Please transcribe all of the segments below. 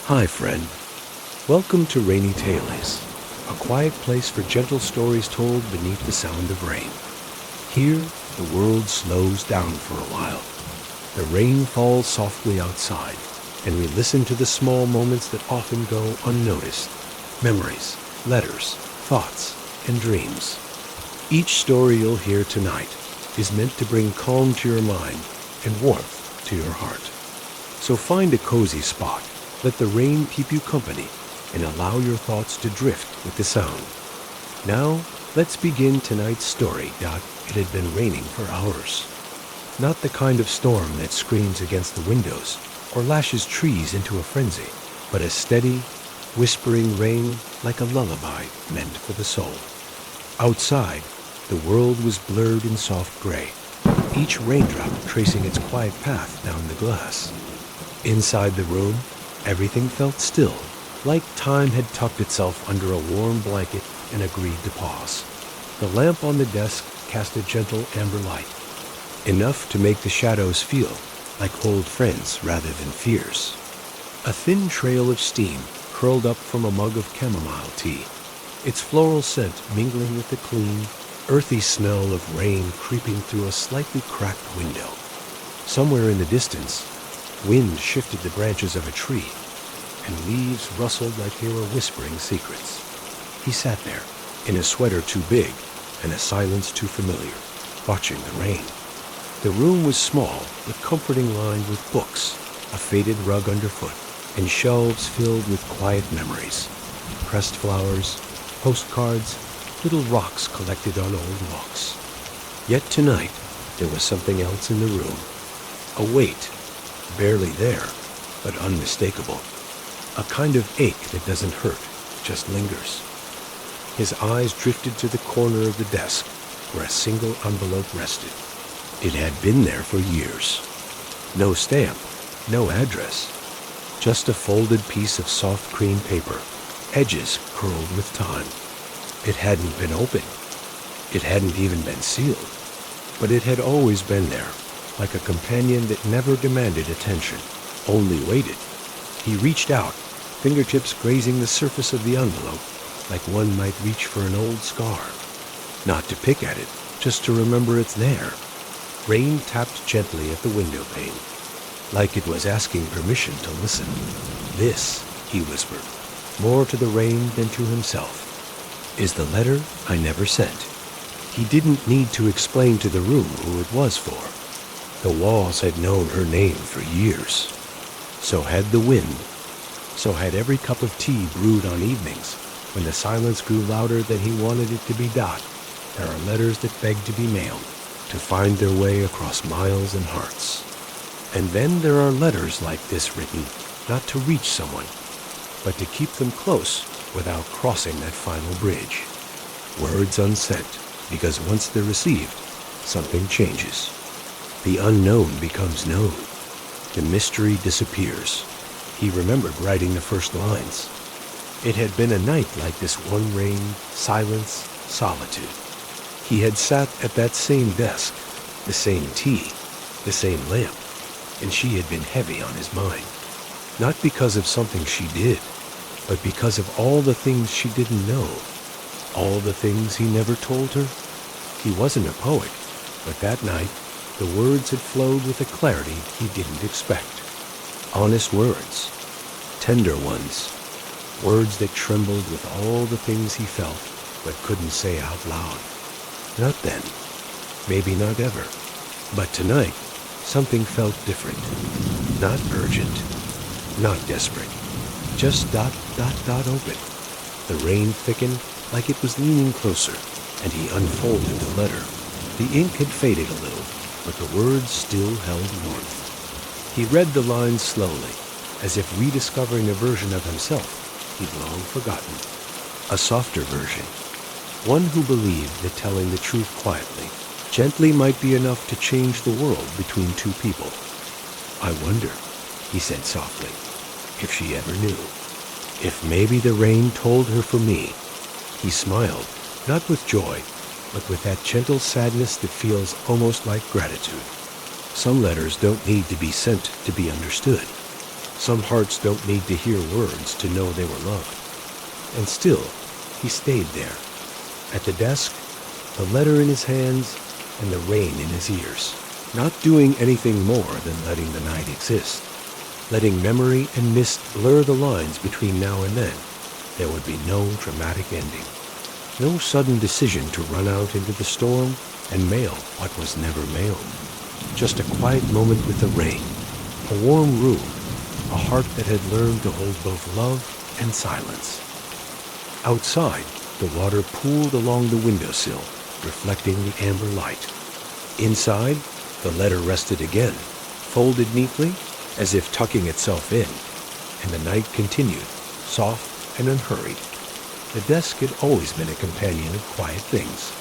Hi, friend. Welcome to Rainy Tales, a quiet place for gentle stories told beneath the sound of rain. Here, the world slows down for a while. The rain falls softly outside, and we listen to the small moments that often go unnoticed. Memories, letters, thoughts, and dreams. Each story you'll hear tonight is meant to bring calm to your mind and warmth to your heart. So find a cozy spot, let the rain keep you company, and allow your thoughts to drift with the sound. Now, let's begin tonight's story. It had been raining for hours. Not the kind of storm that screams against the windows or lashes trees into a frenzy, but a steady, whispering rain like a lullaby meant for the soul. Outside, the world was blurred in soft gray, each raindrop tracing its quiet path down the glass. Inside the room, everything felt still, like time had tucked itself under a warm blanket and agreed to pause. The lamp on the desk cast a gentle amber light, enough to make the shadows feel like old friends rather than fears. A thin trail of steam curled up from a mug of chamomile tea, its floral scent mingling with the clean, earthy smell of rain creeping through a slightly cracked window. Somewhere in the distance, wind shifted the branches of a tree, and leaves rustled like they were whispering secrets. He sat there, in a sweater too big and a silence too familiar, watching the rain. The room was small, but comforting, lined with books, a faded rug underfoot, and shelves filled with quiet memories. Pressed flowers, postcards, little rocks collected on old walks. Yet tonight, there was something else in the room. A weight, barely there, but unmistakable. A kind of ache that doesn't hurt, just lingers. His eyes drifted to the corner of the desk, where a single envelope rested. It had been there for years. No stamp, no address. Just a folded piece of soft cream paper, edges curled with time. It hadn't been opened. It hadn't even been sealed. But it had always been there, like a companion that never demanded attention, only waited. He reached out, fingertips grazing the surface of the envelope, like one might reach for an old scar. Not to pick at it, just to remember it's there. Rain tapped gently at the window pane, like it was asking permission to listen. This, he whispered, more to the rain than to himself, is the letter I never sent. He didn't need to explain to the room who it was for. The walls had known her name for years. So had the wind. So had every cup of tea brewed on evenings, when the silence grew louder than he wanted it to be. There are letters that beg to be mailed, to find their way across miles and hearts. And then there are letters like this written, not to reach someone, but to keep them close without crossing that final bridge. Words unsent, because once they're received, something changes. The unknown becomes known. The mystery disappears. He remembered writing the first lines. It had been a night like this one: rain, silence, solitude. He had sat at that same desk, the same tea, the same lamp, and she had been heavy on his mind. Not because of something she did, but because of all the things she didn't know, all the things he never told her. He wasn't a poet, but that night, the words had flowed with a clarity he didn't expect. Honest words, tender ones, words that trembled with all the things he felt but couldn't say out loud. Not then, maybe not ever, but tonight, something felt different. Not urgent, not desperate, just ... open. The rain thickened like it was leaning closer, and he unfolded the letter. The ink had faded a little, but the words still held warmth. He read the lines slowly, as if rediscovering a version of himself he'd long forgotten. A softer version. One who believed that telling the truth quietly, gently might be enough to change the world between two people. I wonder, he said softly, if she ever knew. If maybe the rain told her for me. He smiled, not with joy, but with that gentle sadness that feels almost like gratitude. Some letters don't need to be sent to be understood. Some hearts don't need to hear words to know they were loved. And still, he stayed there, at the desk, the letter in his hands, and the rain in his ears, not doing anything more than letting the night exist, letting memory and mist blur the lines between now and then. There would be no dramatic ending, no sudden decision to run out into the storm and mail what was never mailed. Just a quiet moment with the rain, a warm room, a heart that had learned to hold both love and silence. Outside, the water pooled along the windowsill, reflecting the amber light. Inside, the letter rested again, folded neatly, as if tucking itself in, and the night continued, soft and unhurried. The desk had always been a companion of quiet things.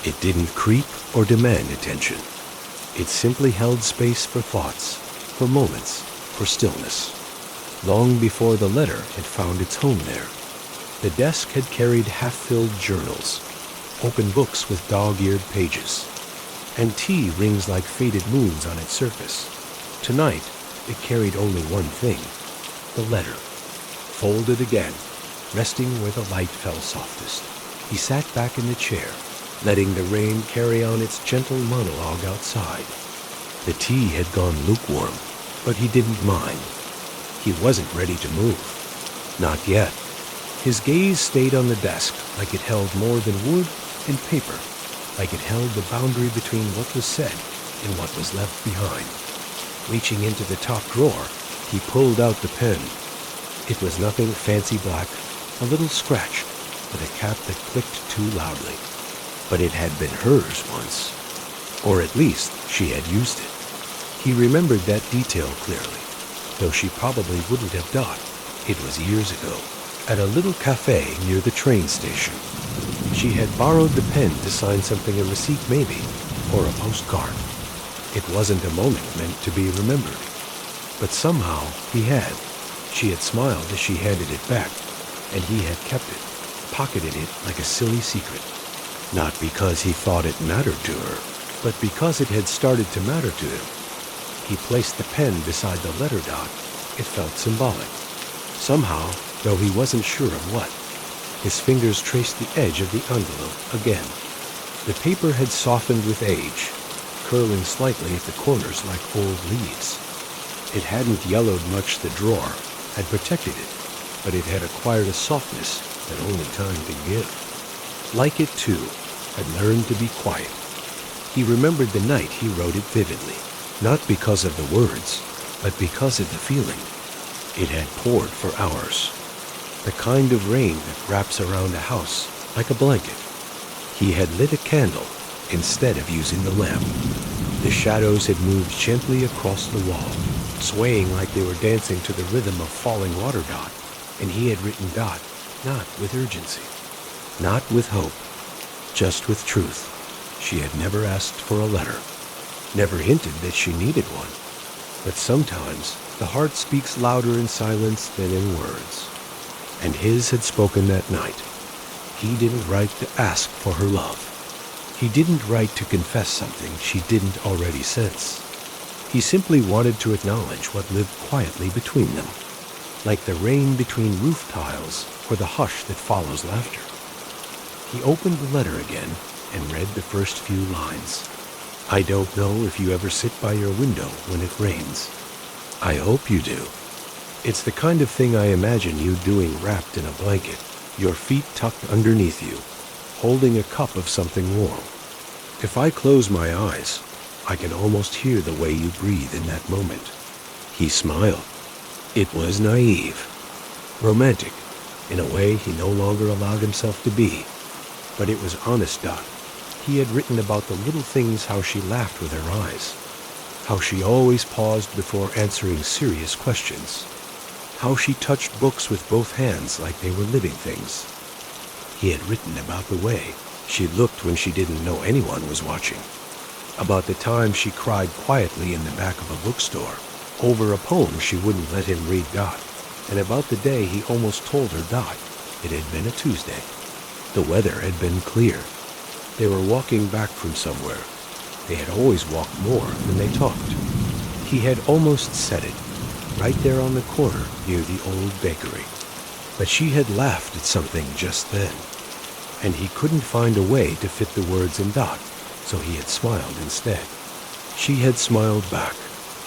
It didn't creep or demand attention. It simply held space for thoughts, for moments, for stillness. Long before the letter had found its home there, the desk had carried half-filled journals, open books with dog-eared pages, and tea rings like faded moons on its surface. Tonight, it carried only one thing, the letter, folded again, resting where the light fell softest. He sat back in the chair, letting the rain carry on its gentle monologue outside. The tea had gone lukewarm, but he didn't mind. He wasn't ready to move. Not yet. His gaze stayed on the desk like it held more than wood and paper, like it held the boundary between what was said and what was left behind. Reaching into the top drawer, he pulled out the pen. It was nothing fancy black, a little scratch, with a cap that clicked too loudly. But it had been hers once, or at least she had used it. He remembered that detail clearly, though she probably wouldn't have done. It was years ago, at a little cafe near the train station. She had borrowed the pen to sign something, a receipt maybe, or a postcard. It wasn't a moment meant to be remembered, but somehow he had. She had smiled as she handed it back, and he had kept it, pocketed it like a silly secret. Not because he thought it mattered to her, but because it had started to matter to him. He placed the pen beside the letter dot. It felt symbolic. Somehow, though he wasn't sure of what, his fingers traced the edge of the envelope again. The paper had softened with age, curling slightly at the corners like old leaves. It hadn't yellowed much. The drawer had protected it, but it had acquired a softness that only time could give. Like it, too, had learned to be quiet. He remembered the night he wrote it vividly, not because of the words, but because of the feeling. It had poured for hours, the kind of rain that wraps around a house like a blanket. He had lit a candle instead of using the lamp. The shadows had moved gently across the wall, swaying like they were dancing to the rhythm of falling water dot, and he had written dot, not with urgency, not with hope, just with truth. She had never asked for a letter, never hinted that she needed one. But sometimes the heart speaks louder in silence than in words. And his had spoken that night. He didn't write to ask for her love. He didn't write to confess something she didn't already sense. He simply wanted to acknowledge what lived quietly between them, like the rain between roof tiles or the hush that follows laughter. He opened the letter again and read the first few lines. I don't know if you ever sit by your window when it rains. I hope you do. It's the kind of thing I imagine you doing wrapped in a blanket, your feet tucked underneath you, holding a cup of something warm. If I close my eyes, I can almost hear the way you breathe in that moment. He smiled. It was naive, romantic, in a way he no longer allowed himself to be. But it was honest Dot. He had written about the little things, how she laughed with her eyes, how she always paused before answering serious questions, how she touched books with both hands like they were living things. He had written about the way she looked when she didn't know anyone was watching, about the time she cried quietly in the back of a bookstore over a poem she wouldn't let him read Dot, and about the day he almost told her Dot. It had been a Tuesday. The weather had been clear. They were walking back from somewhere. They had always walked more than they talked. He had almost said it. right there on the corner near the old bakery. But she had laughed at something just then, and he couldn't find a way to fit the words in Dot, so he had smiled instead. She had smiled back.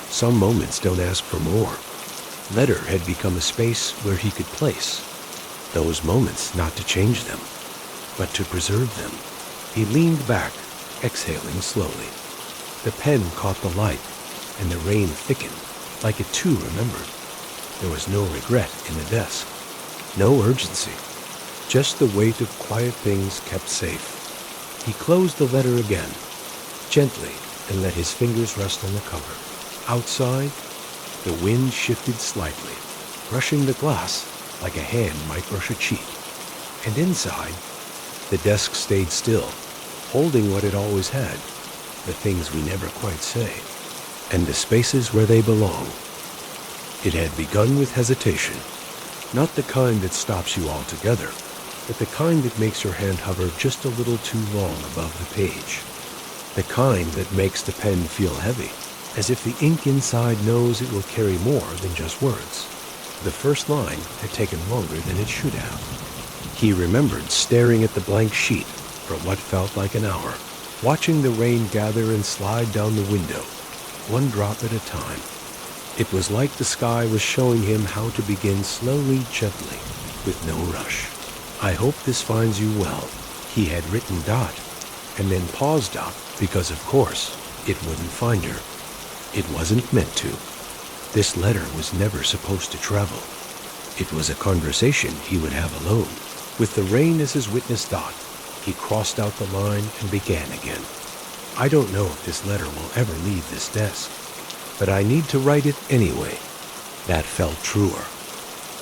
Some moments don't ask for more. Letter had become a space where he could place those moments, not to change them, but to preserve them. He leaned back, exhaling slowly. The pen caught the light, and the rain thickened, like it too remembered. There was no regret in the desk, no urgency, just the weight of quiet things kept safe. He closed the letter again, gently, and let his fingers rest on the cover. Outside, the wind shifted slightly, brushing the glass like a hand might brush a cheek. And inside, the desk stayed still, holding what it always had, the things we never quite say, and the spaces where they belong. It had begun with hesitation, not the kind that stops you altogether, but the kind that makes your hand hover just a little too long above the page. The kind that makes the pen feel heavy, as if the ink inside knows it will carry more than just words. The first line had taken longer than it should have. He remembered staring at the blank sheet for what felt like an hour, watching the rain gather and slide down the window, one drop at a time. It was like the sky was showing him how to begin slowly, gently, with no rush. I hope this finds you well. He had written Dot, and then paused Dot, because of course it wouldn't find her. It wasn't meant to. This letter was never supposed to travel. It was a conversation he would have alone. With the rain as his witness Dot, he crossed out the line and began again. I don't know if this letter will ever leave this desk, but I need to write it anyway. That felt truer.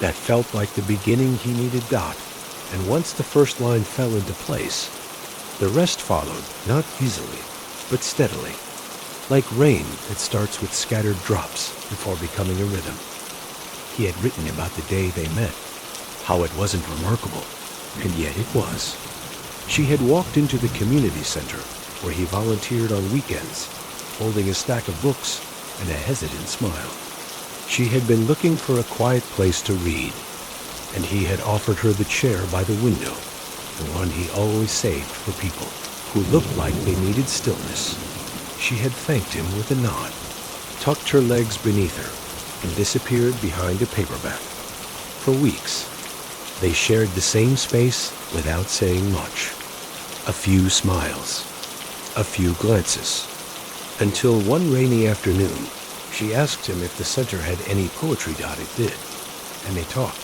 That felt like the beginning he needed Dot, and once the first line fell into place, the rest followed, not easily, but steadily, like rain that starts with scattered drops before becoming a rhythm. He had written about the day they met, how it wasn't remarkable, and yet it was. She had walked into the community center, where he volunteered on weekends, holding a stack of books and a hesitant smile. She had been looking for a quiet place to read, and he had offered her the chair by the window, the one he always saved for people who looked like they needed stillness. She had thanked him with a nod, tucked her legs beneath her, and disappeared behind a paperback. For weeks, they shared the same space without saying much. A few smiles, a few glances, until one rainy afternoon, she asked him if the center had any poetry. It did, and they talked,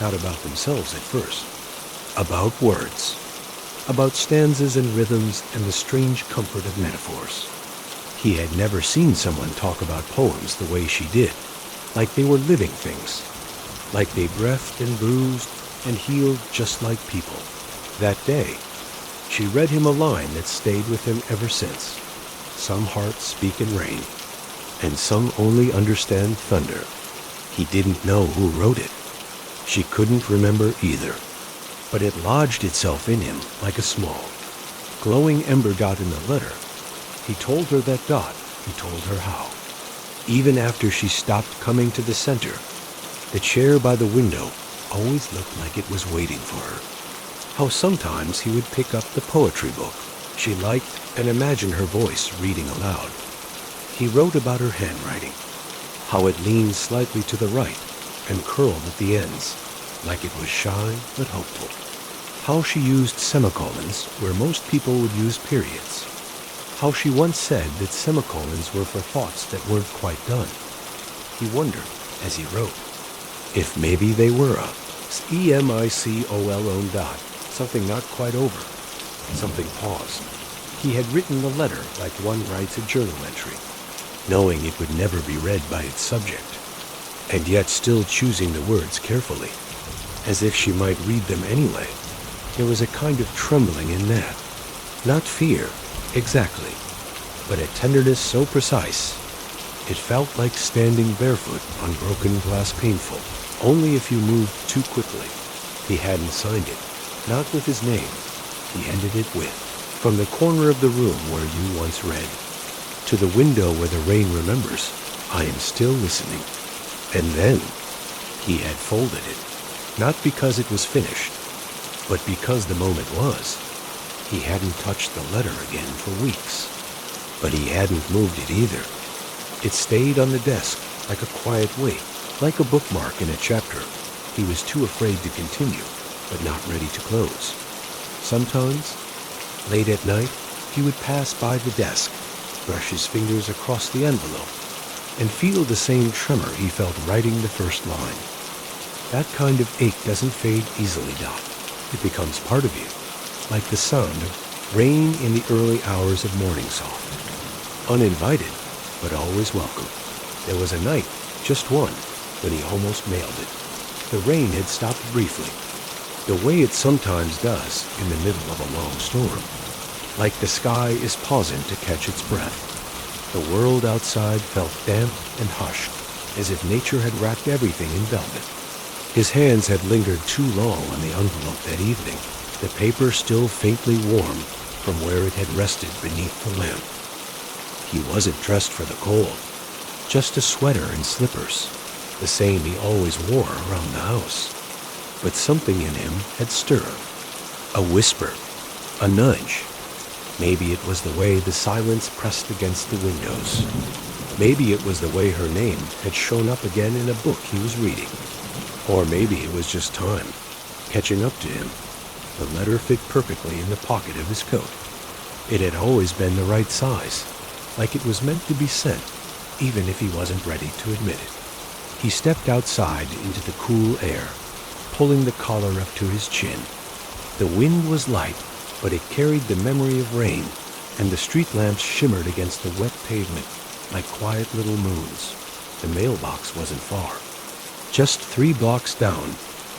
not about themselves at first, about words, about stanzas and rhythms and the strange comfort of metaphors. He had never seen someone talk about poems the way she did, like they were living things, like they breathed and bruised and healed just like people. That day, she read him a line that stayed with him ever since. Some hearts speak in rain, and some only understand thunder. He didn't know who wrote it. She couldn't remember either, but it lodged itself in him like a small, glowing ember. In the letter, he told her that he told her how. Even after she stopped coming to the center, the chair by the window always looked like it was waiting for her. How sometimes he would pick up the poetry book she liked and imagine her voice reading aloud. He wrote about her handwriting, how it leaned slightly to the right and curled at the ends, like it was shy but hopeful. How she used semicolons where most people would use periods. How she once said that semicolons were for thoughts that weren't quite done. He wondered, as he wrote, if maybe they were a semicolo dot, something not quite over, something paused. He had written the letter like one writes a journal entry, knowing it would never be read by its subject, and yet still choosing the words carefully, as if she might read them anyway. There was a kind of trembling in that. Not fear, exactly, but a tenderness so precise, it felt like standing barefoot on broken glass, painful, only if you moved too quickly. He hadn't signed it, not with his name. He ended it with, from the corner of the room where you once read, to the window where the rain remembers, I am still listening. And then he had folded it, not because it was finished, but because the moment was. He hadn't touched the letter again for weeks, but he hadn't moved it either. It stayed on the desk like a quiet weight, like a bookmark in a chapter he was too afraid to continue, but not ready to close. Sometimes, late at night, he would pass by the desk, brush his fingers across the envelope, and feel the same tremor he felt writing the first line. That kind of ache doesn't fade easily, Dot. It becomes part of you, like the sound of rain in the early hours of morning soft. Uninvited, but always welcome. There was a night, just one, when he almost mailed it. The rain had stopped briefly, the way it sometimes does in the middle of a long storm, like the sky is pausing to catch its breath. The world outside felt damp and hushed, as if nature had wrapped everything in velvet. His hands had lingered too long on the envelope that evening, the paper still faintly warm from where it had rested beneath the lamp. He wasn't dressed for the cold, just a sweater and slippers, the same he always wore around the house. But something in him had stirred. A whisper, a nudge. Maybe it was the way the silence pressed against the windows. Maybe it was the way her name had shown up again in a book he was reading. Or maybe it was just time, catching up to him. The letter fit perfectly in the pocket of his coat. It had always been the right size, like it was meant to be sent, even if he wasn't ready to admit it. He stepped outside into the cool air, pulling the collar up to his chin. The wind was light, but it carried the memory of rain, and the street lamps shimmered against the wet pavement like quiet little moons. The mailbox wasn't far. Just 3 blocks down,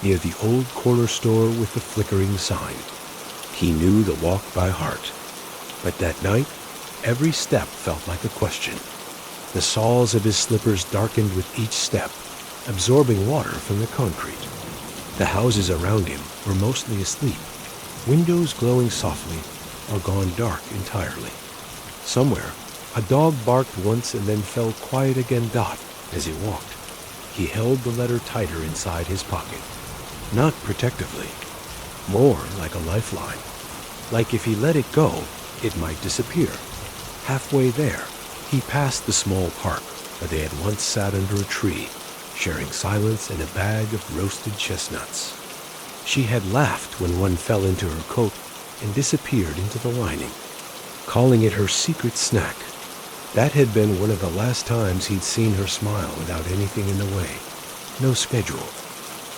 near the old corner store with the flickering sign. He knew the walk by heart. But that night, every step felt like a question. The soles of his slippers darkened with each step, absorbing water from the concrete. The houses around him were mostly asleep, windows glowing softly or gone dark entirely. Somewhere, a dog barked once and then fell quiet again. Dot, as he walked. He held the letter tighter inside his pocket, not protectively, more like a lifeline. Like if he let it go, it might disappear. Halfway there, he passed the small park where they had once sat under a tree, sharing silence and a bag of roasted chestnuts. She had laughed when one fell into her coat and disappeared into the lining, calling it her secret snack. That had been one of the last times he'd seen her smile without anything in the way. No schedule,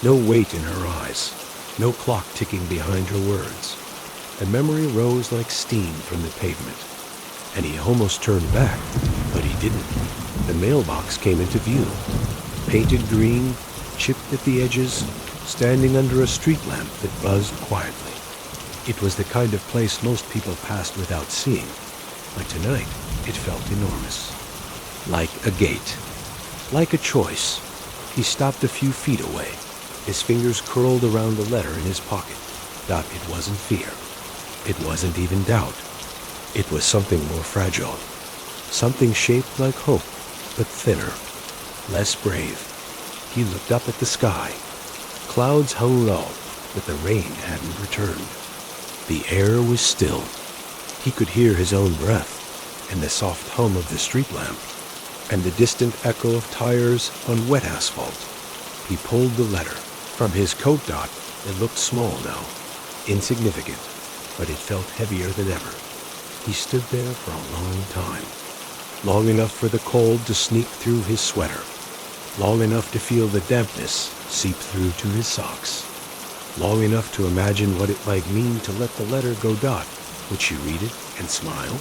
no weight in her eyes, no clock ticking behind her words. The memory rose like steam from the pavement, and he almost turned back, but he didn't. The mailbox came into view, painted green, chipped at the edges, standing under a street lamp that buzzed quietly. It was the kind of place most people passed without seeing, but tonight it felt enormous. Like a gate, like a choice. He stopped a few feet away, his fingers curled around the letter in his pocket. Dot, it wasn't fear. It wasn't even doubt. It was something more fragile, something shaped like hope, but thinner, less brave. He looked up at the sky. Clouds hung low, but the rain hadn't returned. The air was still. He could hear his own breath, and the soft hum of the street lamp, and the distant echo of tires on wet asphalt. He pulled the letter from his coat. Dot, it looked small now, insignificant, but it felt heavier than ever. He stood there for a long time, long enough for the cold to sneak through his sweater, long enough to feel the dampness seep through to his socks, long enough to imagine what it might mean to let the letter go. Dot, would she read it and smile?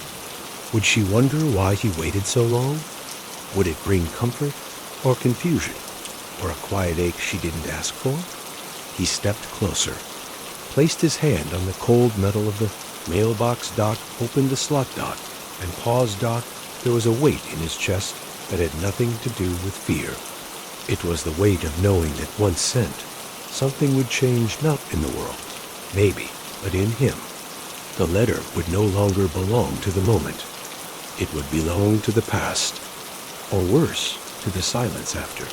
Would she wonder why he waited so long? Would it bring comfort or confusion, or a quiet ache she didn't ask for? He stepped closer, placed his hand on the cold metal of the mailbox. Dot, opened the slot. Dot, and paused. Dot, there was a weight in his chest that had nothing to do with fear. It was the weight of knowing that once sent, something would change, not in the world, maybe, but in him. The letter would no longer belong to the moment. It would belong to the past, or worse, to the silence after.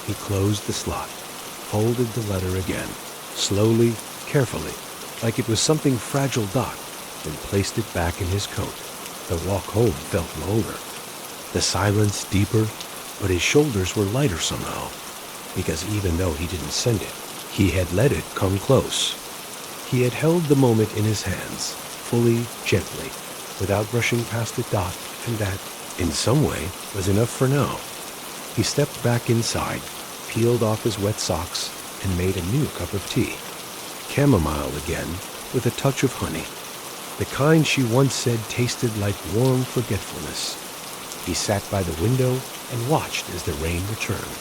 He closed the slot, folded the letter again, slowly, carefully, like it was something fragile Dot, then placed it back in his coat. The walk home felt longer, the silence deeper, but his shoulders were lighter somehow, because even though he didn't send it, he had let it come close. He had held the moment in his hands, fully, gently, without brushing past it. Dot, and that, in some way, was enough for now. He stepped back inside, peeled off his wet socks, and made a new cup of tea. Chamomile again, with a touch of honey. The kind she once said tasted like warm forgetfulness. He sat by the window and watched as the rain returned.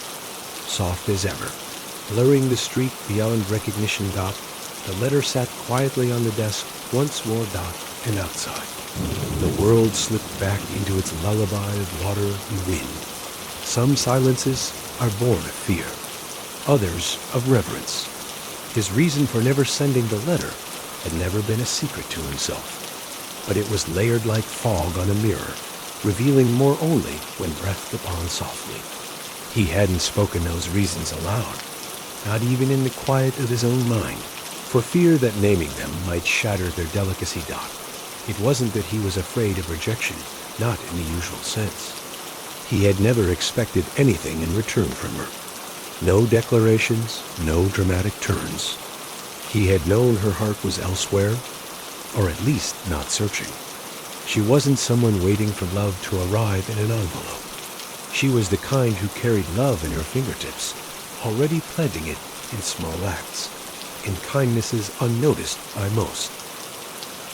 Soft as ever, blurring the street beyond recognition. Dot, the letter sat quietly on the desk, once more. Dot, and outside. The world slipped back into its lullaby of water and wind. Some silences are born of fear, others of reverence. His reason for never sending the letter had never been a secret to himself, but it was layered like fog on a mirror, revealing more only when breathed upon softly. He hadn't spoken those reasons aloud, not even in the quiet of his own mind, for fear that naming them might shatter their delicacy. Dot. It wasn't that he was afraid of rejection, not in the usual sense. He had never expected anything in return from her. No declarations, no dramatic turns. He had known her heart was elsewhere, or at least not searching. She wasn't someone waiting for love to arrive in an envelope. She was the kind who carried love in her fingertips, already pledging it in small acts, in kindnesses unnoticed by most.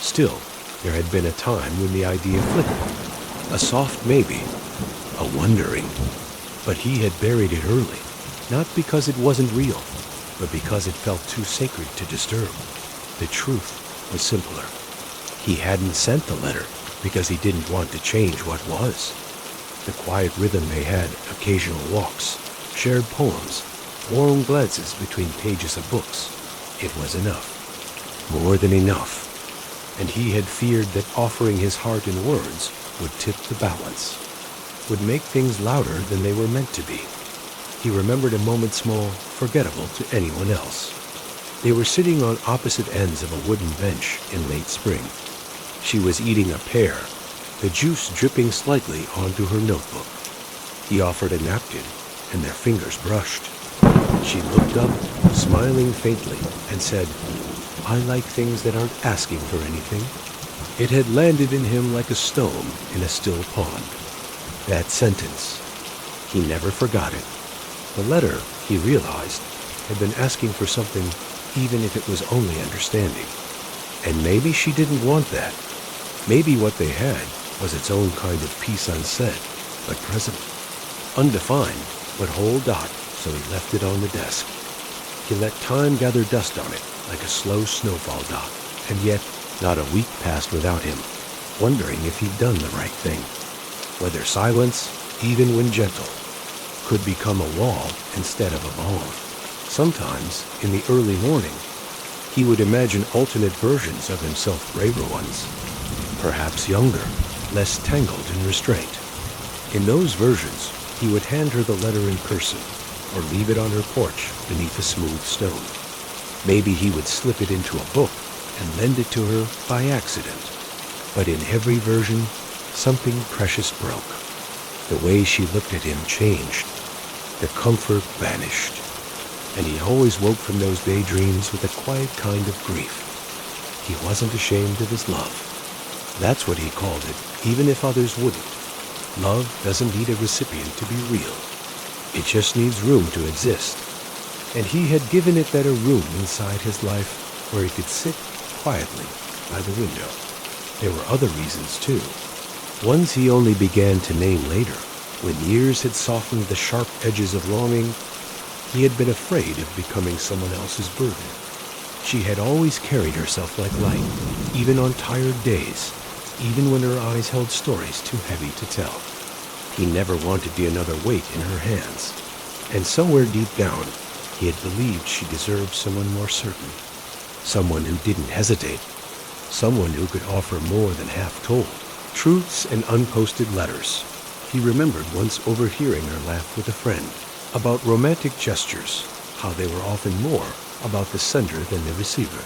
Still, there had been a time when the idea flickered, a soft maybe, a wondering, but he had buried it early, not because it wasn't real, but because it felt too sacred to disturb. The truth was simpler. He hadn't sent the letter because he didn't want to change what was. The quiet rhythm they had, occasional walks, shared poems, warm glances between pages of books. It was enough, more than enough. And he had feared that offering his heart in words would tip the balance, would make things louder than they were meant to be. He remembered a moment small, forgettable to anyone else. They were sitting on opposite ends of a wooden bench in late spring. She was eating a pear, the juice dripping slightly onto her notebook. He offered a napkin, and their fingers brushed. She looked up, smiling faintly, and said, "I like things that aren't asking for anything." It had landed in him like a stone in a still pond. That sentence. He never forgot it. The letter, he realized, had been asking for something, even if it was only understanding. And maybe she didn't want that. Maybe what they had was its own kind of peace unsaid, but present. Undefined, but whole. Dot, so he left it on the desk. He let time gather dust on it, like a slow snowfall. Dot, and yet not a week passed without him, wondering if he'd done the right thing. Whether silence, even when gentle, could become a wall instead of a balm. Sometimes, in the early morning, he would imagine alternate versions of himself, braver ones, perhaps younger, less tangled in restraint. In those versions, he would hand her the letter in person, or leave it on her porch beneath a smooth stone. Maybe he would slip it into a book and lend it to her by accident. But in every version, something precious broke. The way she looked at him changed. The comfort vanished. And he always woke from those daydreams with a quiet kind of grief. He wasn't ashamed of his love. That's what he called it, even if others wouldn't. Love doesn't need a recipient to be real. It just needs room to exist. And he had given it that a room inside his life where he could sit quietly by the window. There were other reasons, too. Ones he only began to name later, when years had softened the sharp edges of longing. He had been afraid of becoming someone else's burden. She had always carried herself like light, even on tired days, even when her eyes held stories too heavy to tell. He never wanted to be another weight in her hands. And somewhere deep down, he had believed she deserved someone more certain, someone who didn't hesitate, someone who could offer more than half told, truths and unposted letters. He remembered once overhearing her laugh with a friend, about romantic gestures, how they were often more about the sender than the receiver,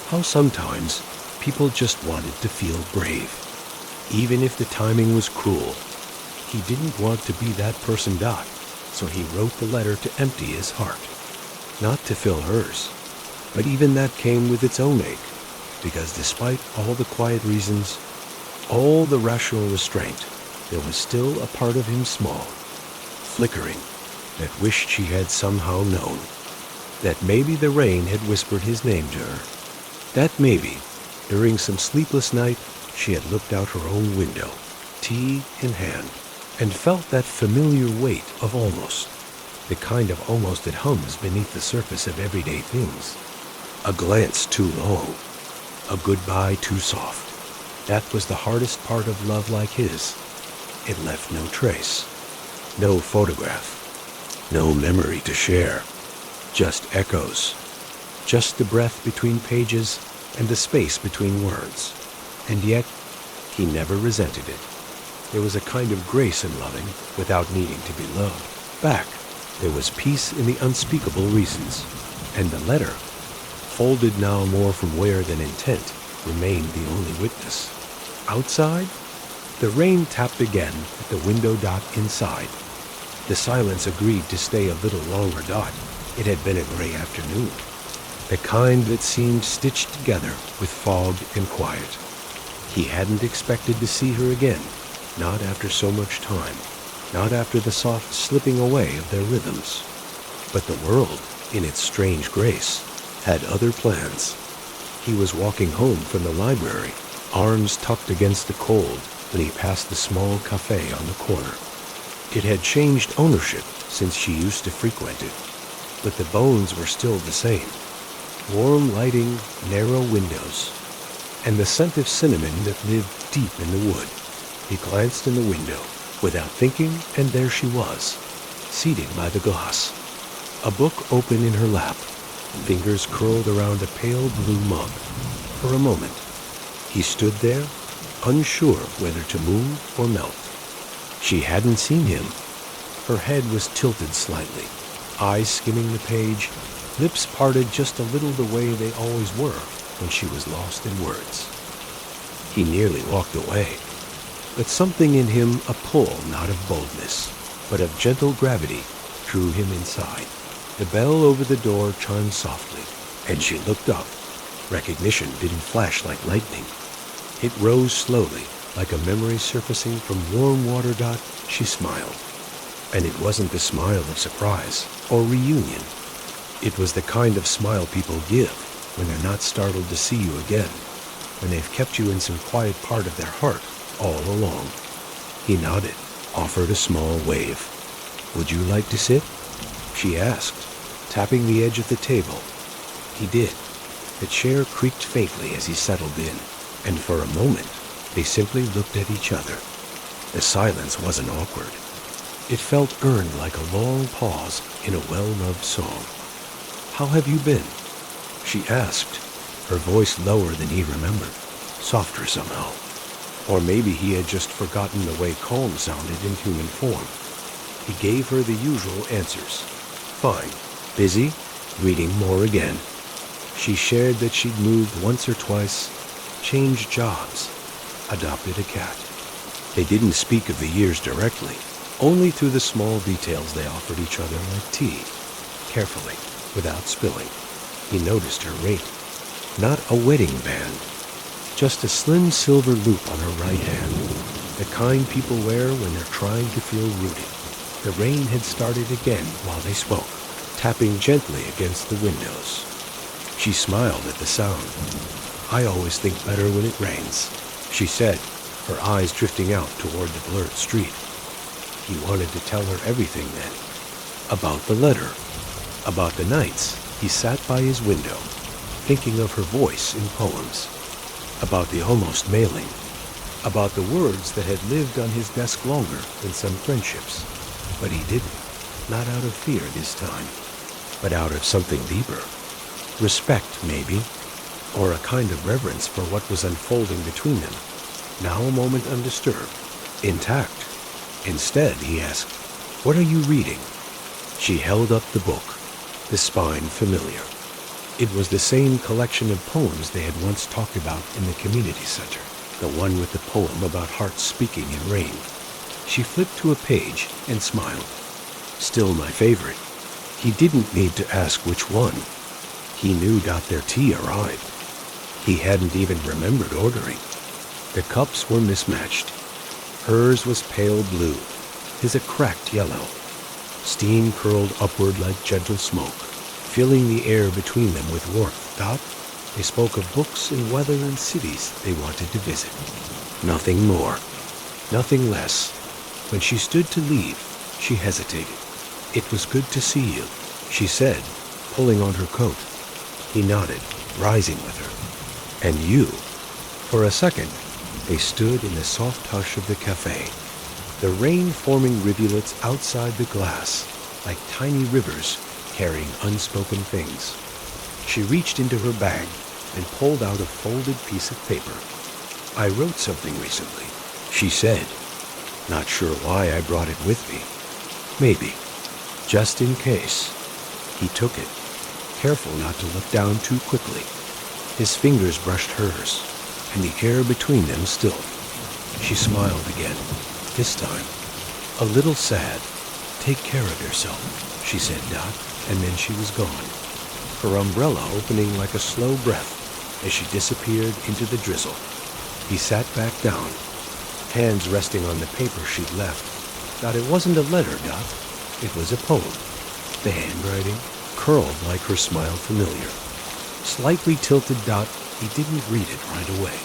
how sometimes people just wanted to feel brave, even if the timing was cruel. He didn't want to be that person, Dot, so he wrote the letter to empty his heart, not to fill hers. But even that came with its own ache, because despite all the quiet reasons, all the rational restraint, there was still a part of him small, flickering, that wished she had somehow known, that maybe the rain had whispered his name to her, that maybe, during some sleepless night, she had looked out her own window, tea in hand, and felt that familiar weight of almost, the kind of almost that hums beneath the surface of everyday things. A glance too long, a goodbye too soft. That was the hardest part of love like his. It left no trace, no photograph, no memory to share, just echoes, just the breath between pages and the space between words. And yet, he never resented it. There was a kind of grace in loving without needing to be loved back. There was peace in the unspeakable reasons, and the letter, folded now more from wear than intent, remained the only witness. Outside, the rain tapped again at the window. Dot inside. The silence agreed to stay a little longer. Dot. It had been a gray afternoon, the kind that seemed stitched together with fog and quiet. He hadn't expected to see her again, not after so much time, not after the soft slipping away of their rhythms. But the world, in its strange grace, had other plans. He was walking home from the library, arms tucked against the cold, when he passed the small cafe on the corner. It had changed ownership since she used to frequent it, but the bones were still the same. Warm lighting, narrow windows, and the scent of cinnamon that lived deep in the wood. He glanced in the window, without thinking, and there she was, seated by the glass, a book open in her lap, fingers curled around a pale blue mug. For a moment, he stood there, unsure whether to move or melt. She hadn't seen him. Her head was tilted slightly, eyes skimming the page, lips parted just a little the way they always were when she was lost in words. He nearly walked away, but something in him, a pull not of boldness, but of gentle gravity, drew him inside. The bell over the door chimed softly, and she looked up. Recognition didn't flash like lightning. It rose slowly, like a memory surfacing from warm water. Dot. She smiled. And it wasn't the smile of surprise or reunion. It was the kind of smile people give when they're not startled to see you again, when they've kept you in some quiet part of their heart all along. He nodded, offered a small wave. "Would you like to sit?" she asked, tapping the edge of the table. He did. The chair creaked faintly as he settled in, and for a moment they simply looked at each other. The silence wasn't awkward. It felt earned like a long pause in a well-loved song. "How have you been?" she asked, her voice lower than he remembered, softer somehow. Or maybe he had just forgotten the way calm sounded in human form. He gave her the usual answers. Fine. Busy? Reading more again. She shared that she'd moved once or twice, changed jobs, adopted a cat. They didn't speak of the years directly, only through the small details they offered each other, like tea, carefully, without spilling. He noticed her ring. Not a wedding band, just a slim silver loop on her right hand, the kind people wear when they're trying to feel rooted. The rain had started again while they spoke, tapping gently against the windows. She smiled at the sound. "I always think better when it rains," she said, her eyes drifting out toward the blurred street. He wanted to tell her everything then. About the letter. About the nights he sat by his window, thinking of her voice in poems. About the almost mailing. About the words that had lived on his desk longer than some friendships. But he didn't. Not out of fear this time, but out of something deeper. Respect, maybe, or a kind of reverence for what was unfolding between them, now a moment undisturbed, intact. Instead, he asked, "What are you reading?" She held up the book, the spine familiar. It was the same collection of poems they had once talked about in the community center, the one with the poem about hearts speaking in rain. She flipped to a page and smiled. Still my favorite. He didn't need to ask which one. He knew their tea arrived. He hadn't even remembered ordering. The cups were mismatched. Hers was pale blue, his a cracked yellow. Steam curled upward like gentle smoke, filling the air between them with warmth. They spoke of books and weather and cities they wanted to visit. Nothing more, nothing less. When she stood to leave, she hesitated. "It was good to see you," she said, pulling on her coat. He nodded, rising with her. "And you." For a second, they stood in the soft hush of the cafe, the rain forming rivulets outside the glass, like tiny rivers carrying unspoken things. She reached into her bag and pulled out a folded piece of paper. "I wrote something recently," she said. "Not sure why I brought it with me. Maybe, just in case." He took it, careful not to look down too quickly. His fingers brushed hers, and the air between them stilled. She smiled again, this time a little sad. "Take care of yourself," she said, and then she was gone, her umbrella opening like a slow breath as she disappeared into the drizzle. He sat back down, hands resting on the paper she'd left. It wasn't a letter, it was a poem. The handwriting curled like her smile familiar. Slightly tilted, he didn't read it right away.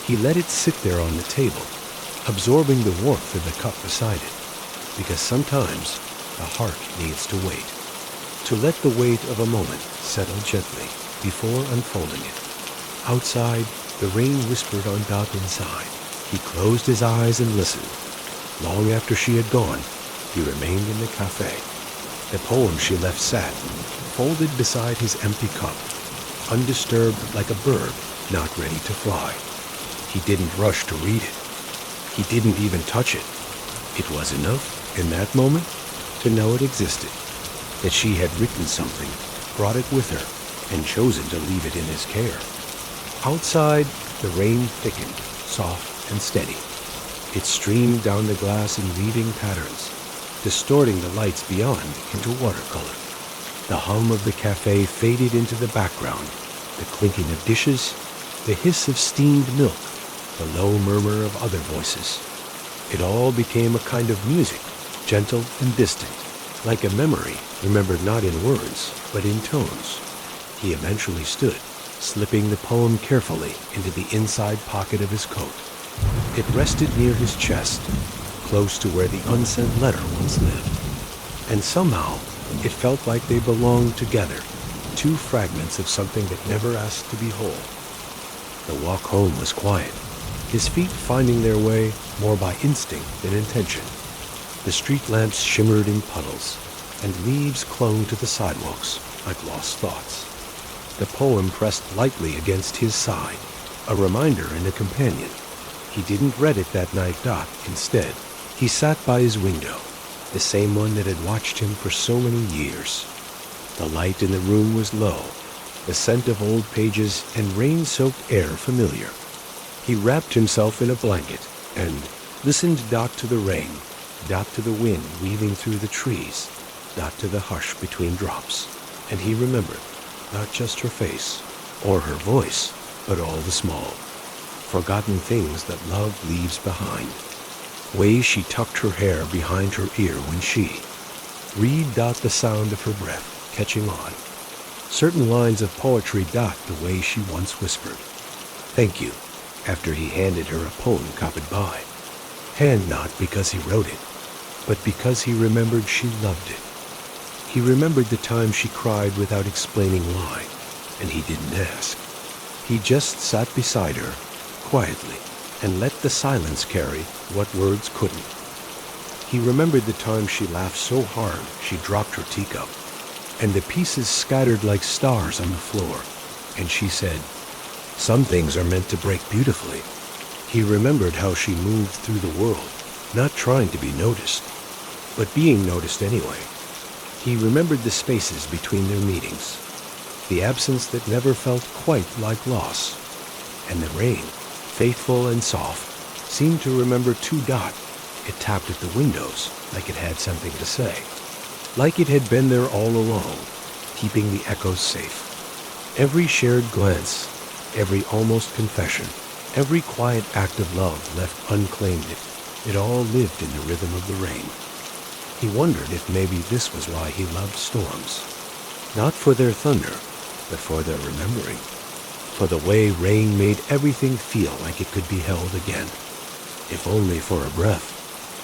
He let it sit there on the table, absorbing the warmth of the cup beside it, because sometimes the heart needs to wait, to let the weight of a moment settle gently before unfolding it. Outside, the rain whispered on inside. He closed his eyes and listened. Long after she had gone, he remained in the cafe. The poem she left sat, folded beside his empty cup, undisturbed like a bird not ready to fly. He didn't rush to read it. He didn't even touch it. It was enough, in that moment, to know it existed, that she had written something, brought it with her, and chosen to leave it in his care. Outside, the rain thickened, soft and steady. It streamed down the glass in weaving patterns, distorting the lights beyond into watercolor. The hum of the cafe faded into the background, the clinking of dishes, the hiss of steamed milk, the low murmur of other voices. It all became a kind of music, gentle and distant, like a memory remembered not in words, but in tones. He eventually stood, slipping the poem carefully into the inside pocket of his coat. It rested near his chest, close to where the unsent letter once lived. And somehow, it felt like they belonged together, two fragments of something that never asked to be whole. The walk home was quiet, his feet finding their way more by instinct than intention. The street lamps shimmered in puddles, and leaves clung to the sidewalks like lost thoughts. The poem pressed lightly against his side, a reminder and a companion. He didn't read it that night, Instead, he sat by his window, the same one that had watched him for so many years. The light in the room was low, the scent of old pages and rain-soaked air familiar. He wrapped himself in a blanket and listened to the rain, to the wind weaving through the trees, to the hush between drops. And he remembered, not just her face or her voice, but all the small, forgotten things that love leaves behind. Ways she tucked her hair behind her ear when she read the sound of her breath catching on. Certain lines of poetry the way she once whispered, "Thank you," after he handed her a poem copied by. Hand not because he wrote it, but because he remembered she loved it. He remembered the time she cried without explaining why, and he didn't ask. He just sat beside her, quietly, and let the silence carry what words couldn't. He remembered the time she laughed so hard she dropped her teacup, and the pieces scattered like stars on the floor, and she said, "Some things are meant to break beautifully." He remembered how she moved through the world, not trying to be noticed, but being noticed anyway. He remembered the spaces between their meetings, the absence that never felt quite like loss, and the rain, faithful and soft, seemed to remember too. It tapped at the windows like it had something to say, like it had been there all along, keeping the echoes safe. Every shared glance, every almost confession, every quiet act of love left unclaimed it all lived in the rhythm of the rain. He wondered if maybe this was why he loved storms. Not for their thunder, but for their remembering. For the way rain made everything feel like it could be held again, if only for a breath.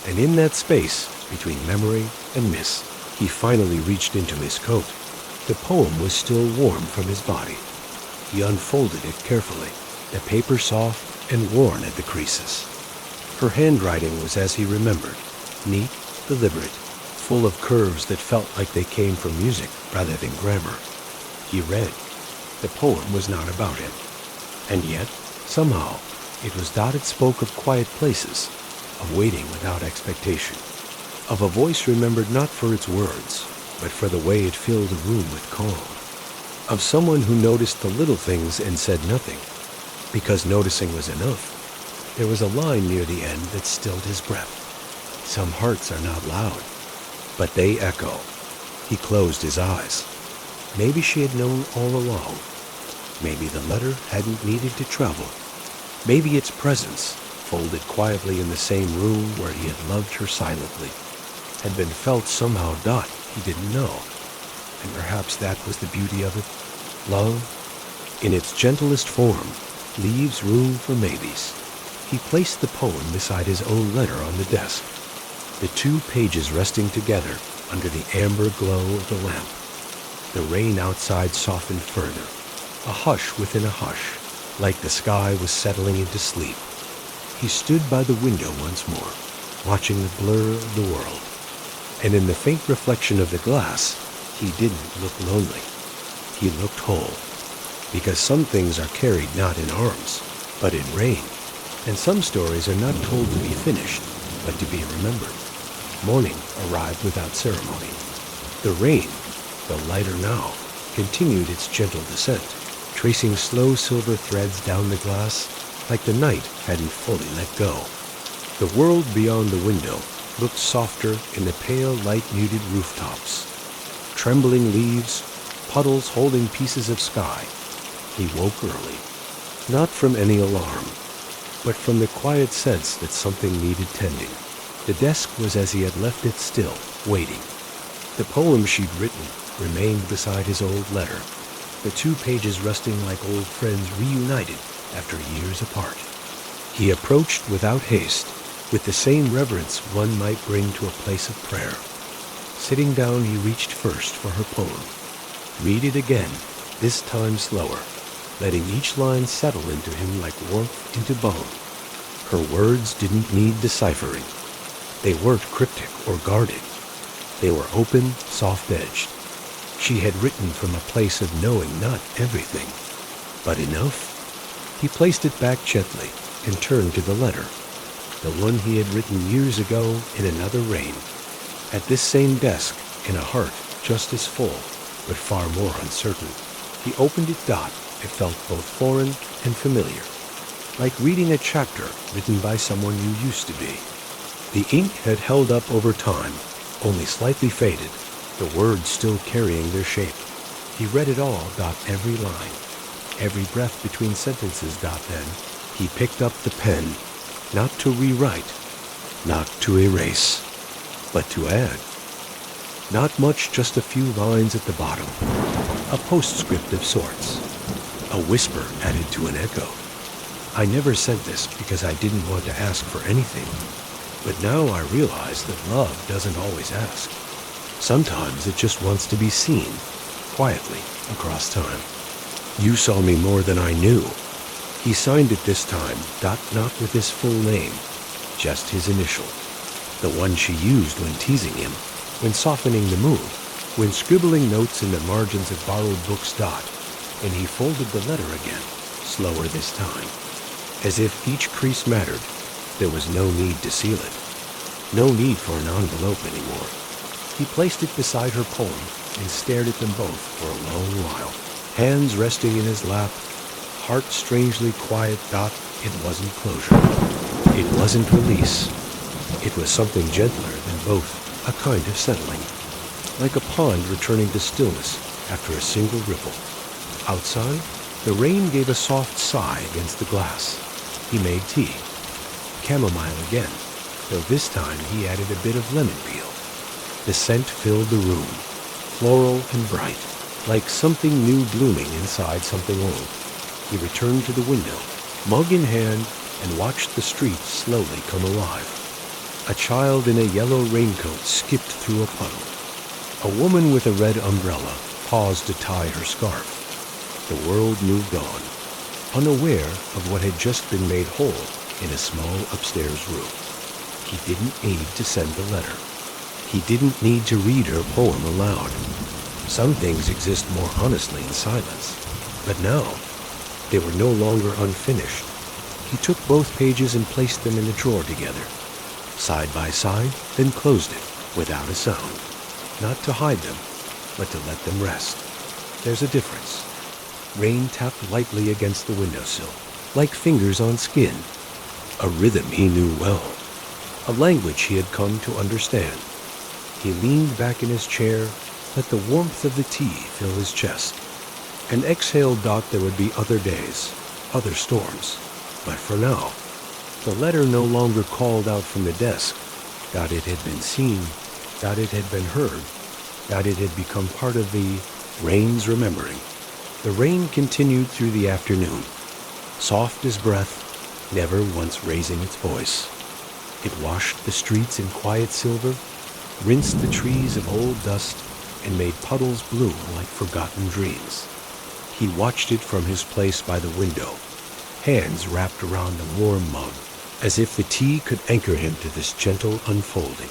And in that space, between memory and mist, he finally reached into his coat. The poem was still warm from his body. He unfolded it carefully, the paper soft and worn at the creases. Her handwriting was as he remembered, neat, deliberate, full of curves that felt like they came from music rather than grammar. He read. The poem was not about him. And yet, somehow, it was it spoke of quiet places, of waiting without expectation, of a voice remembered not for its words, but for the way it filled a room with calm, of someone who noticed the little things and said nothing, because noticing was enough. There was a line near the end that stilled his breath. Some hearts are not loud, but they echo. He closed his eyes. Maybe she had known all along. Maybe the letter hadn't needed to travel. Maybe its presence, folded quietly in the same room where he had loved her silently, had been felt somehow. He didn't know. And perhaps that was the beauty of it. Love, in its gentlest form, leaves room for maybes. He placed the poem beside his own letter on the desk, the 2 pages resting together under the amber glow of the lamp. The rain outside softened further, a hush within a hush, like the sky was settling into sleep. He stood by the window once more, watching the blur of the world. And in the faint reflection of the glass, he didn't look lonely. He looked whole, because some things are carried not in arms, but in rain. And some stories are not told to be finished, but to be remembered. Morning arrived without ceremony. The rain, though lighter now, continued its gentle descent, tracing slow silver threads down the glass like the night hadn't fully let go. The world beyond the window looked softer in the pale light-muted rooftops. Trembling leaves, puddles holding pieces of sky. He woke early, not from any alarm, but from the quiet sense that something needed tending. The desk was as he had left it, still, waiting. The poem she'd written remained beside his old letter, the 2 pages resting like old friends reunited after years apart. He approached without haste, with the same reverence one might bring to a place of prayer. Sitting down, he reached first for her poem. Read it again, this time slower, letting each line settle into him like warmth into bone. Her words didn't need deciphering. They weren't cryptic or guarded. They were open, soft-edged. She had written from a place of knowing not everything, but enough. He placed it back gently and turned to the letter, the one he had written years ago in another rain, at this same desk, in a heart just as full, but far more uncertain. He opened it. It felt both foreign and familiar, like reading a chapter written by someone you used to be. The ink had held up over time, only slightly faded, the words still carrying their shape. He read it all. Every line, every breath between sentences. Then he picked up the pen, not to rewrite, not to erase, but to add. Not much, just a few lines at the bottom, a postscript of sorts, a whisper added to an echo. I never said this because I didn't want to ask for anything, but now I realize that love doesn't always ask. Sometimes it just wants to be seen, quietly, across time. You saw me more than I knew. He signed it this time, not with his full name, just his initial, the one she used when teasing him, when softening the mood, when scribbling notes in the margins of borrowed books. And he folded the letter again, slower this time, as if each crease mattered. There was no need to seal it, no need for an envelope anymore. He placed it beside her poem and stared at them both for a long while, hands resting in his lap, heart strangely quiet. It wasn't closure. It wasn't release. It was something gentler than both, a kind of settling, like a pond returning to stillness after a single ripple. Outside, the rain gave a soft sigh against the glass. He made tea. Chamomile again, though this time he added a bit of lemon peel. The scent filled the room, floral and bright, like something new blooming inside something old. He returned to the window, mug in hand, and watched the street slowly come alive. A child in a yellow raincoat skipped through a puddle. A woman with a red umbrella paused to tie her scarf. The world moved on, unaware of what had just been made whole in a small upstairs room. He didn't need to send the letter. He didn't need to read her poem aloud. Some things exist more honestly in silence. But now, they were no longer unfinished. He took both pages and placed them in the drawer together, side by side, then closed it without a sound. Not to hide them, but to let them rest. There's a difference. Rain tapped lightly against the windowsill, like fingers on skin. A rhythm he knew well, a language he had come to understand. He leaned back in his chair, let the warmth of the tea fill his chest, and exhaled. There would be other days, other storms. But for now, the letter no longer called out from the desk. It had been seen, it had been heard, it had become part of the rain's remembering. The rain continued through the afternoon, soft as breath, never once raising its voice. It washed the streets in quiet silver, rinsed the trees of old dust, and made puddles bloom like forgotten dreams. He watched it from his place by the window, hands wrapped around the warm mug, as if the tea could anchor him to this gentle unfolding.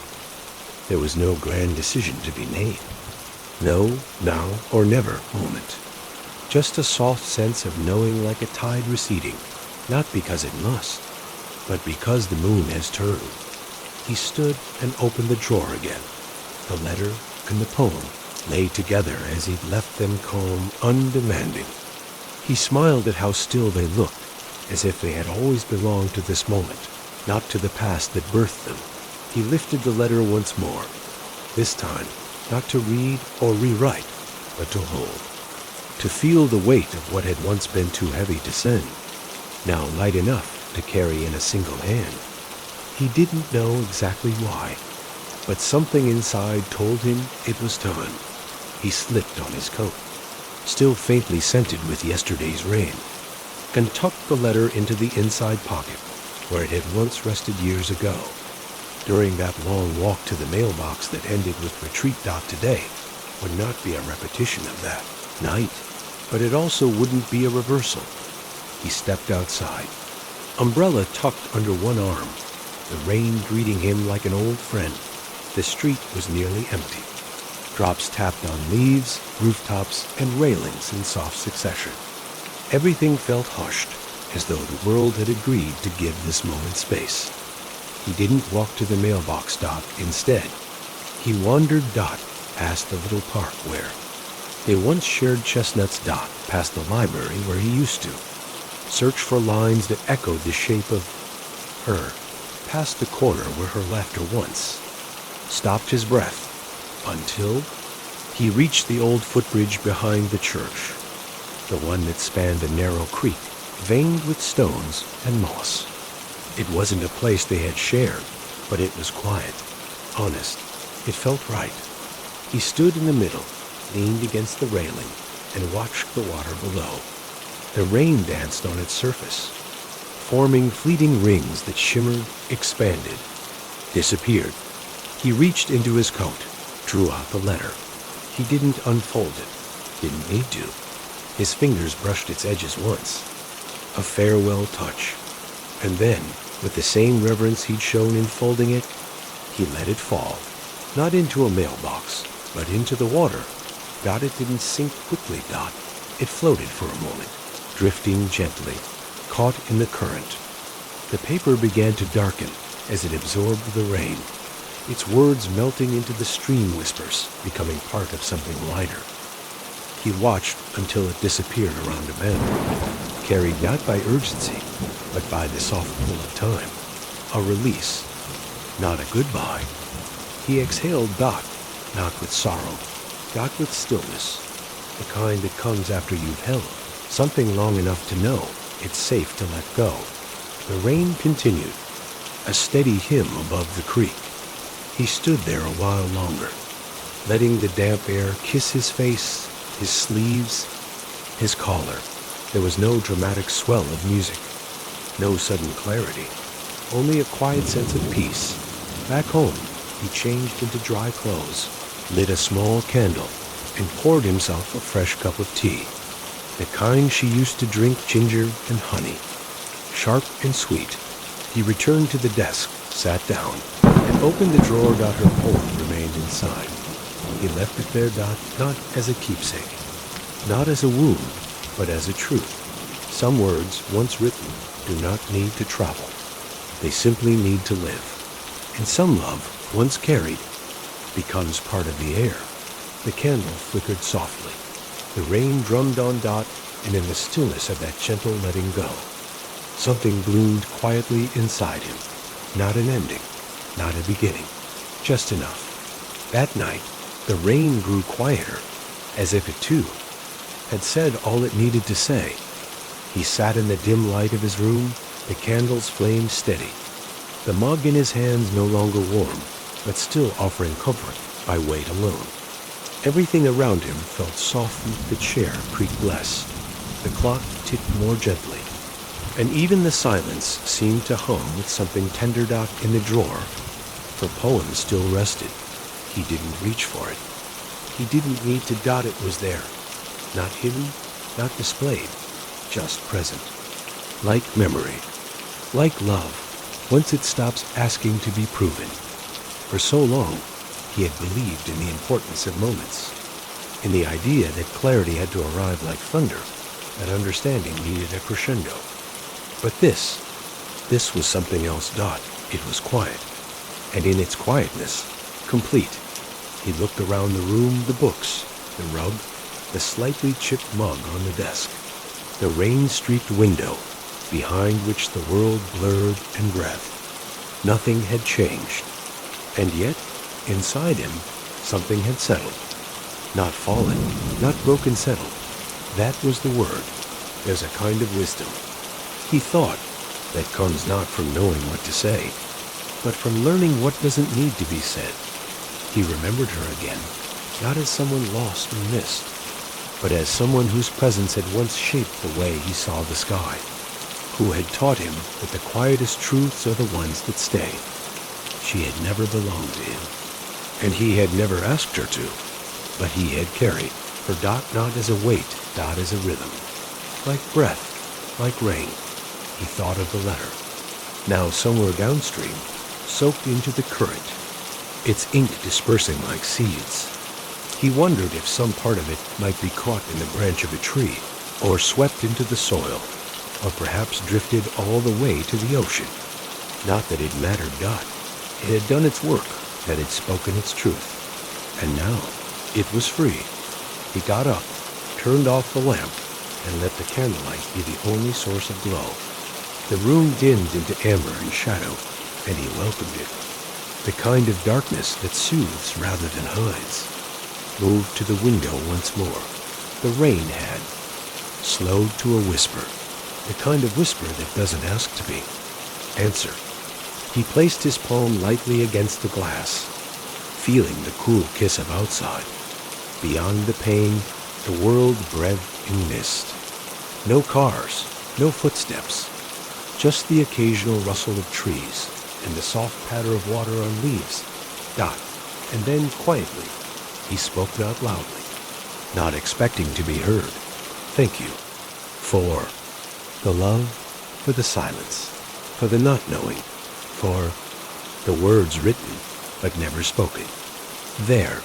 There was no grand decision to be made. No, now or never moment. Just a soft sense of knowing, like a tide receding, not because it must, but because the moon has turned. He stood and opened the drawer again. The letter and the poem lay together as he'd left them, calm, undemanding. He smiled at how still they looked, as if they had always belonged to this moment, not to the past that birthed them. He lifted the letter once more, this time not to read or rewrite, but to hold, to feel the weight of what had once been too heavy to send, now light enough to carry in a single hand. He didn't know exactly why, but something inside told him it was time. He slipped on his coat, still faintly scented with yesterday's rain, and tucked the letter into the inside pocket where it had once rested years ago. During that long walk to the mailbox that ended with retreat. Today would not be a repetition of that night, but it also wouldn't be a reversal. He stepped outside, umbrella tucked under one arm, the rain greeting him like an old friend. The street was nearly empty. Drops tapped on leaves, rooftops, and railings in soft succession. Everything felt hushed, as though the world had agreed to give this moment space. He didn't walk to the mailbox. Instead, he wandered. Past the little park where they once shared chestnuts. Past the library where he used to search for lines that echoed the shape of her. Past the corner where her laughter once stopped his breath, until he reached the old footbridge behind the church, the one that spanned a narrow creek, veined with stones and moss. It wasn't a place they had shared, but it was quiet, honest. It felt right. He stood in the middle, leaned against the railing, and watched the water below. The rain danced on its surface, forming fleeting rings that shimmered, expanded, disappeared. He reached into his coat, drew out the letter. He didn't unfold it, didn't need to. His fingers brushed its edges once, a farewell touch, and then, with the same reverence he'd shown in folding it, he let it fall, not into a mailbox, but into the water. It didn't sink quickly. It floated for a moment, drifting gently, caught in the current. The paper began to darken as it absorbed the rain. its words melting into the stream whispers, becoming part of something lighter. He watched until it disappeared around a bend, carried not by urgency, but by the soft pull of time. A release, not a goodbye. He exhaled dot, not with sorrow, dot with stillness, the kind that comes after you've held something long enough to know it's safe to let go. The rain continued, a steady hymn above the creek. He stood there a while longer, letting the damp air kiss his face, his sleeves, his collar. There was no dramatic swell of music, no sudden clarity, only a quiet sense of peace. Back home, he changed into dry clothes, lit a small candle, and poured himself a fresh cup of tea, the kind she used to drink ginger and honey, sharp and sweet. He returned to the desk, sat down, and opened the drawer. Her poem remained inside. He left it there, not as a keepsake, not as a wound, but as a truth. Some words, once written, do not need to travel. They simply need to live. And some love, once carried, becomes part of the air. The candle flickered softly. The rain drummed on Dot, and in the stillness of that gentle letting go, something bloomed quietly inside him. Not an ending, not a beginning, just enough. That night, the rain grew quieter, as if it too had said all it needed to say. He sat in the dim light of his room, the candle's flame steady, the mug in his hands no longer warm, but still offering comfort by weight alone. Everything around him felt softened, the chair creaked less, the clock ticked more gently, and even the silence seemed to hum with something tender. Dot in the drawer. Her poem still rested. He didn't reach for it. He didn't need to. Dot it was there, not hidden, not displayed, just present. Like memory, like love, once it stops asking to be proven. For so long, he had believed in the importance of moments, in the idea that clarity had to arrive like thunder, that understanding needed a crescendo. But this was something else. Dot. It was quiet, and in its quietness, complete. He looked around the room, the books, the rug, the slightly chipped mug on the desk, the rain-streaked window, behind which the world blurred and breathed. Nothing had changed, and yet, inside him, something had settled. Not fallen, not broken, settled. That was the word. There's a kind of wisdom, he thought, that comes not from knowing what to say, but from learning what doesn't need to be said. He remembered her again, not as someone lost or missed, but as someone whose presence had once shaped the way he saw the sky, who had taught him that the quietest truths are the ones that stay. She had never belonged to him, and he had never asked her to, but he had carried her. Dot not as a weight, Dot as a rhythm, like breath, like rain. He thought of the letter, now somewhere downstream, soaked into the current, its ink dispersing like seeds. He wondered if some part of it might be caught in the branch of a tree, or swept into the soil, or perhaps drifted all the way to the ocean. Not that it mattered. Dot. It had done its work, that had spoken its truth, and now it was free. He got up, turned off the lamp, and let the candlelight be the only source of glow. The room dimmed into amber and shadow, and he welcomed it. The kind of darkness that soothes rather than hides. Moved to the window once more. The rain had slowed to a whisper, the kind of whisper that doesn't ask to be. Answer. He placed his palm lightly against the glass, feeling the cool kiss of outside. Beyond the pane, the world breathed in mist. No cars, no footsteps, just the occasional rustle of trees and the soft patter of water on leaves. Dot. And then quietly, he spoke not loudly, not expecting to be heard. Thank you for the love, for the silence, for the not knowing, for the words written but never spoken. There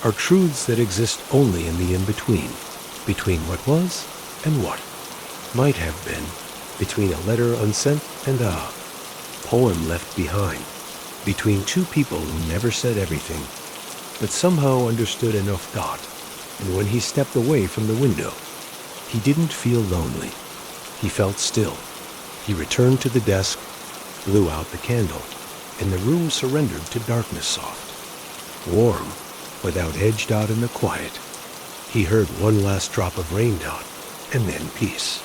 are truths that exist only in the in-between, between what was and what might have been, between a letter unsent and a poem left behind. between two people who never said everything, but somehow understood enough thought. And when he stepped away from the window, he didn't feel lonely. He felt still. He returned to the desk, blew out the candle, and the room surrendered to darkness soft, warm, without edged out in the quiet. He heard one last drop of rain down, and then peace.